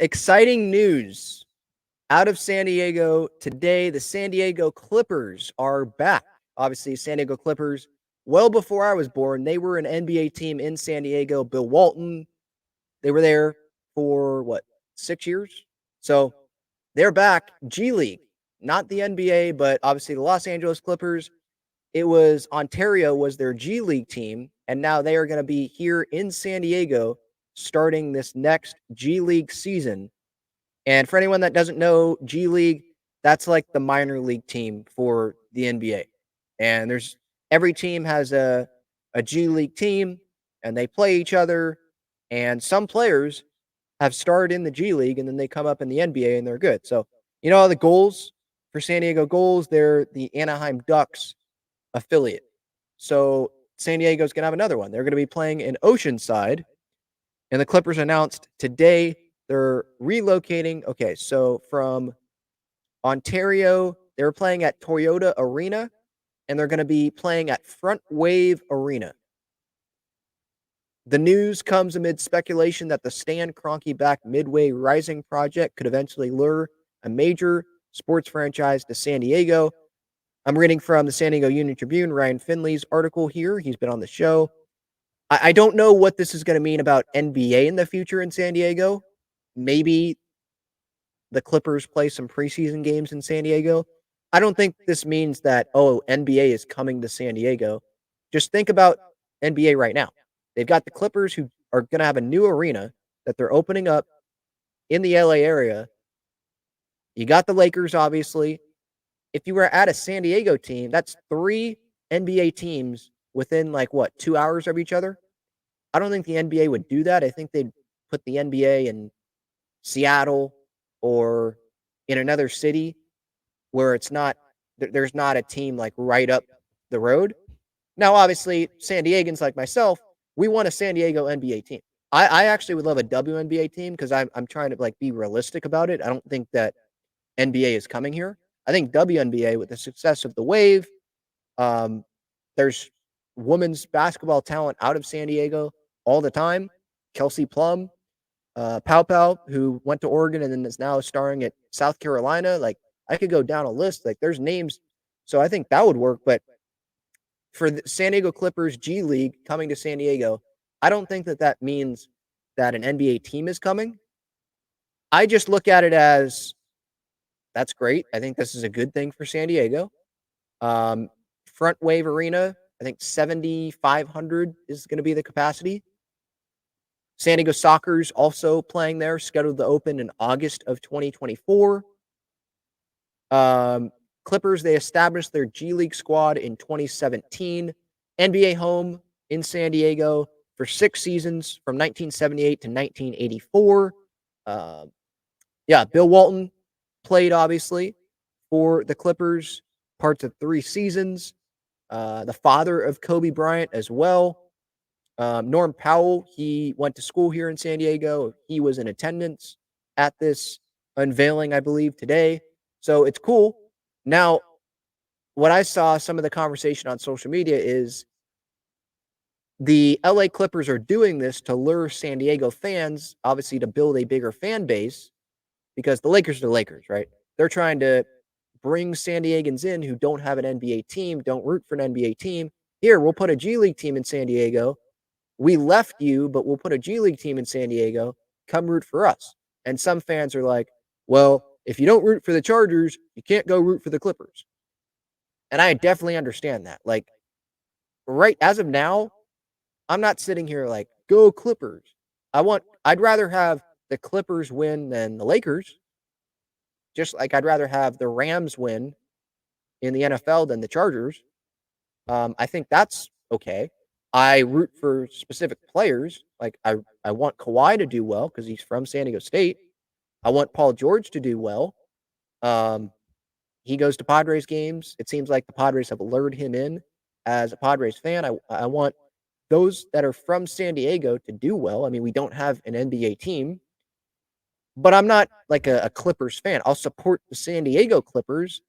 Exciting news out of San Diego today. The San Diego Clippers are back. Obviously, San Diego Clippers, well before I was born, they were an NBA team in San Diego. Bill Walton, they were there for what, 6 years? So they're back. G League, not the NBA, but obviously the Los Angeles Clippers. It was Ontario was their G League team, and now they are going to be here in San Diego starting this next G League season. And for anyone that doesn't know, G League, that's like the minor league team for the NBA. And there's every team has a G League team and they play each other. And some players have started in the G League and then they come up in the NBA and they're good. So, the goals for San Diego Goals, they're the Anaheim Ducks affiliate. So San Diego's going to have another one. They're going to be playing in Oceanside. And the Clippers announced today they're relocating. Okay, so from Ontario, they're playing at Toyota Arena, and they're going to be playing at Frontwave Arena. The news comes amid speculation that the Stan Kroenke-backed Midway Rising project could eventually lure a major sports franchise to San Diego. I'm reading from the San Diego Union Tribune, Ryan Finley's article here. He's been on the show. I don't know what this is going to mean about NBA in the future in San Diego. Maybe the Clippers play some preseason games in San Diego. I don't think this means that, NBA is coming to San Diego. Just think about NBA right now. They've got the Clippers who are going to have a new arena that they're opening up in the LA area. You got the Lakers, obviously. If you were at a San Diego team, that's 3 NBA teams within 2 hours of each other. I don't think the NBA would do that. I think they'd put the NBA in Seattle or in another city where it's not there's not a team right up the road. Now, obviously, San Diegans like myself, we want a San Diego NBA team. I actually would love a WNBA team because I'm trying to be realistic about it. I don't think that NBA is coming here. I think WNBA, with the success of the Wave, there's women's basketball talent out of San Diego all the time. Kelsey Plum, Pow Pow, who went to Oregon and then is now starring at South Carolina. I could go down a list. There's names. So I think that would work. But for the San Diego Clippers G League coming to San Diego, I don't think that means that an NBA team is coming. I just look at it as that's great. I think this is a good thing for San Diego. Frontwave Arena, I think 7,500 is going to be the capacity. San Diego Soccer's also playing there, scheduled to open in August of 2024. Clippers, they established their G League squad in 2017. NBA home in San Diego for 6 seasons from 1978 to 1984. Bill Walton played, obviously, for the Clippers, parts of 3 seasons. The father of Kobe Bryant as well. Norm Powell, he went to school here in San Diego. He was in attendance at this unveiling, I believe, today. So it's cool. Now, what I saw, some of the conversation on social media is the LA Clippers are doing this to lure San Diego fans, obviously to build a bigger fan base, because the Lakers are the Lakers, right? They're trying to bring San Diegans in who don't have an NBA team, don't root for an NBA team. Here, we'll put a G League team in San Diego. We left you, but we'll put a G League team in San Diego. Come root for us. And some fans are like, well, if you don't root for the Chargers, you can't go root for the Clippers. And I definitely understand that. Right as of now, I'm not sitting here like, go Clippers. I'd rather have the Clippers win than the Lakers. Just like I'd rather have the Rams win in the NFL than the Chargers. I think that's okay. I root for specific players. I want Kawhi to do well because he's from San Diego State. I want Paul George to do well. He goes to Padres games. It seems like the Padres have lured him in as a Padres fan. I want those that are from San Diego to do well. I mean, we don't have an NBA team, but I'm not like a Clippers fan. I'll support the San Diego Clippers.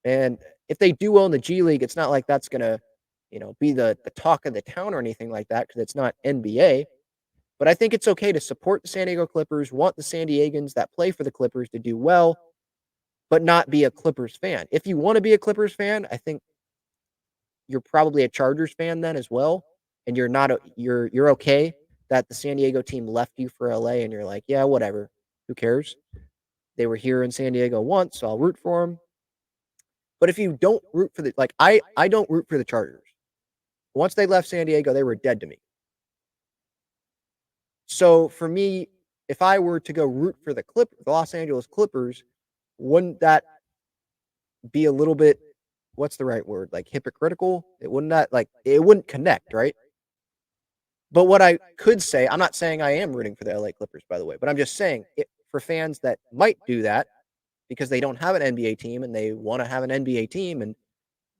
And if they do well in the G League, it's not like that's going to, be the talk of the town or anything like that because it's not NBA. But I think it's okay to support the San Diego Clippers, want the San Diegans that play for the Clippers to do well, but not be a Clippers fan. If you want to be a Clippers fan, I think you're probably a Chargers fan then as well, and you're okay that the San Diego team left you for LA, and you're like, yeah, whatever, who cares? They were here in San Diego once, so I'll root for them. But if you don't root for I don't root for the Chargers. Once they left San Diego, they were dead to me. So for me, if I were to go root for the Los Angeles Clippers, wouldn't that be a little bit, what's the right word? Like hypocritical? It wouldn't connect, right? But what I could say, I'm not saying I am rooting for the LA Clippers, by the way, but I'm just saying for fans that might do that because they don't have an NBA team and they want to have an NBA team and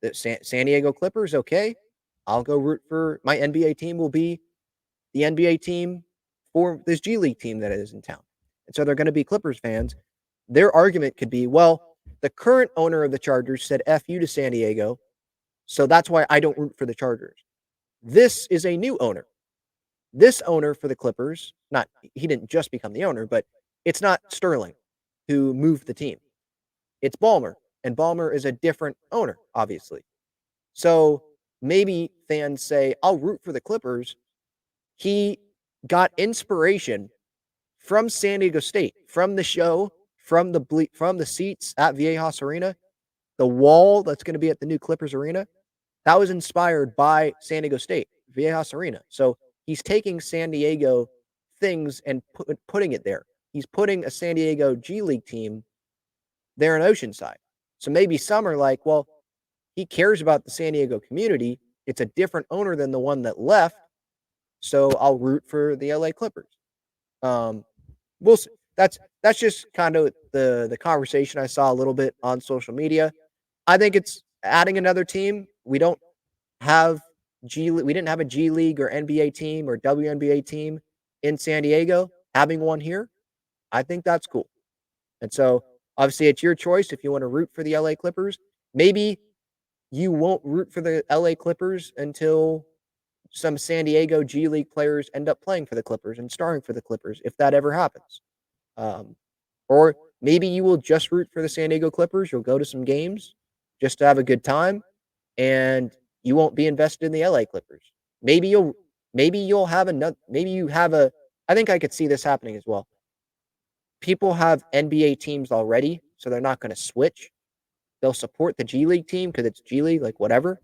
the San Diego Clippers, okay, I'll go root for my NBA team will be the NBA team for this G League team that is in town. And so they're going to be Clippers fans. Their argument could be, well, the current owner of the Chargers said F you to San Diego, so that's why I don't root for the Chargers. This is a new owner. This owner for the Clippers, he didn't just become the owner, but it's not Sterling who moved the team. It's Ballmer, and Ballmer is a different owner, obviously. So maybe fans say, I'll root for the Clippers. He got inspiration from San Diego State, from the show, from the seats at Viejas Arena, the wall that's going to be at the new Clippers Arena. That was inspired by San Diego State, Viejas Arena. So he's taking San Diego things and putting it there. He's putting a San Diego G League team there in Oceanside. So maybe some are like, well, he cares about the San Diego community. It's a different owner than the one that left. So I'll root for the LA Clippers. We'll see. That's just kind of the conversation I saw a little bit on social media. I think it's adding another team. We didn't have a G League or NBA team or WNBA team in San Diego. Having one here, I think that's cool. And so obviously it's your choice if you want to root for the LA Clippers. Maybe you won't root for the LA Clippers until some San Diego G League players end up playing for the Clippers and starring for the Clippers, if that ever happens. Or maybe you will just root for the San Diego Clippers. You'll go to some games just to have a good time, and you won't be invested in the LA Clippers. Maybe you'll have another. Maybe you have a. I think I could see this happening as well. People have NBA teams already, so they're not going to switch. They'll support the G League team because it's G League, like whatever.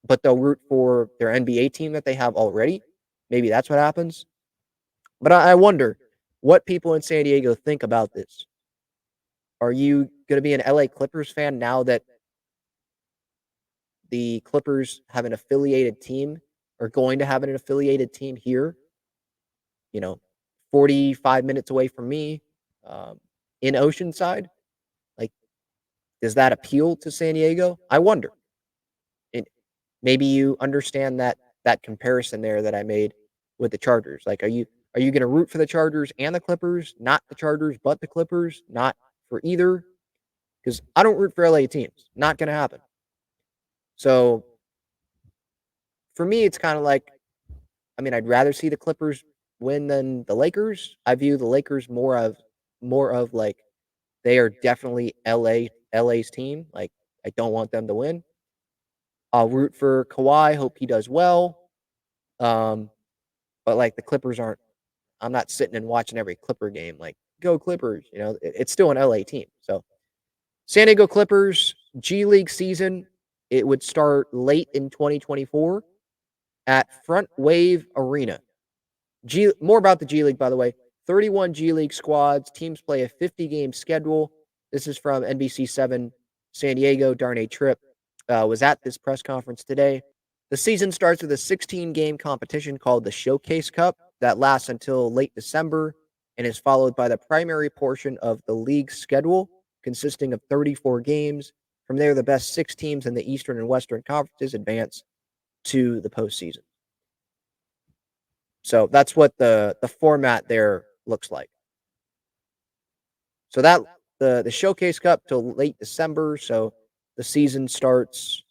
But they'll root for their NBA team that they have already. Maybe that's what happens. But I wonder what people in San Diego think about this. Are you going to be an LA Clippers fan now that the Clippers have an affiliated team or going to have an affiliated team here? 45 minutes away from me in Oceanside. Like, does that appeal to San Diego? I wonder. And maybe you understand that comparison there that I made with the Chargers. Like, are you going to root for the Chargers and the Clippers? Not the Chargers, but the Clippers? Not for either? Because I don't root for LA teams. Not going to happen. So for me, it's kind of like, I'd rather see the Clippers win than the Lakers. I view the Lakers more of like they are definitely LA's team. Like, I don't want them to win. I'll root for Kawhi. Hope he does well. But like the Clippers aren't. I'm not sitting and watching every Clipper game. Like, go Clippers. It's still an LA team. So San Diego Clippers G League season. It would start late in 2024 at Frontwave Arena. More about the G League, by the way. 31 G League squads. Teams play a 50-game schedule. This is from NBC7 San Diego. Darnay Tripp was at this press conference today. The season starts with a 16-game competition called the Showcase Cup that lasts until late December and is followed by the primary portion of the league's schedule, consisting of 34 games. From there, the best 6 teams in the Eastern and Western conferences advance to the postseason. So that's what the format there looks like. So that the Showcase Cup till late December. So the season starts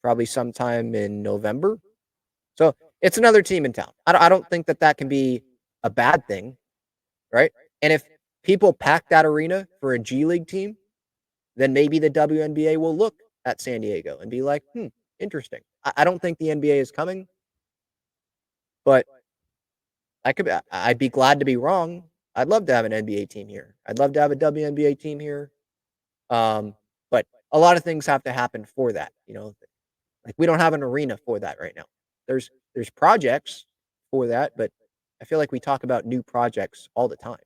probably sometime in November. So It's another team in town. I don't think that that can be a bad thing, right? And if people pack that arena for a G League team, then maybe the WNBA will look at San Diego and be like, "Hmm, interesting." I don't think the NBA is coming, but I'd be glad to be wrong. I'd love to have an NBA team here. I'd love to have a WNBA team here. Um, but a lot of things have to happen for that, Like, we don't have an arena for that right now. There's projects for that, but I feel like we talk about new projects all the time.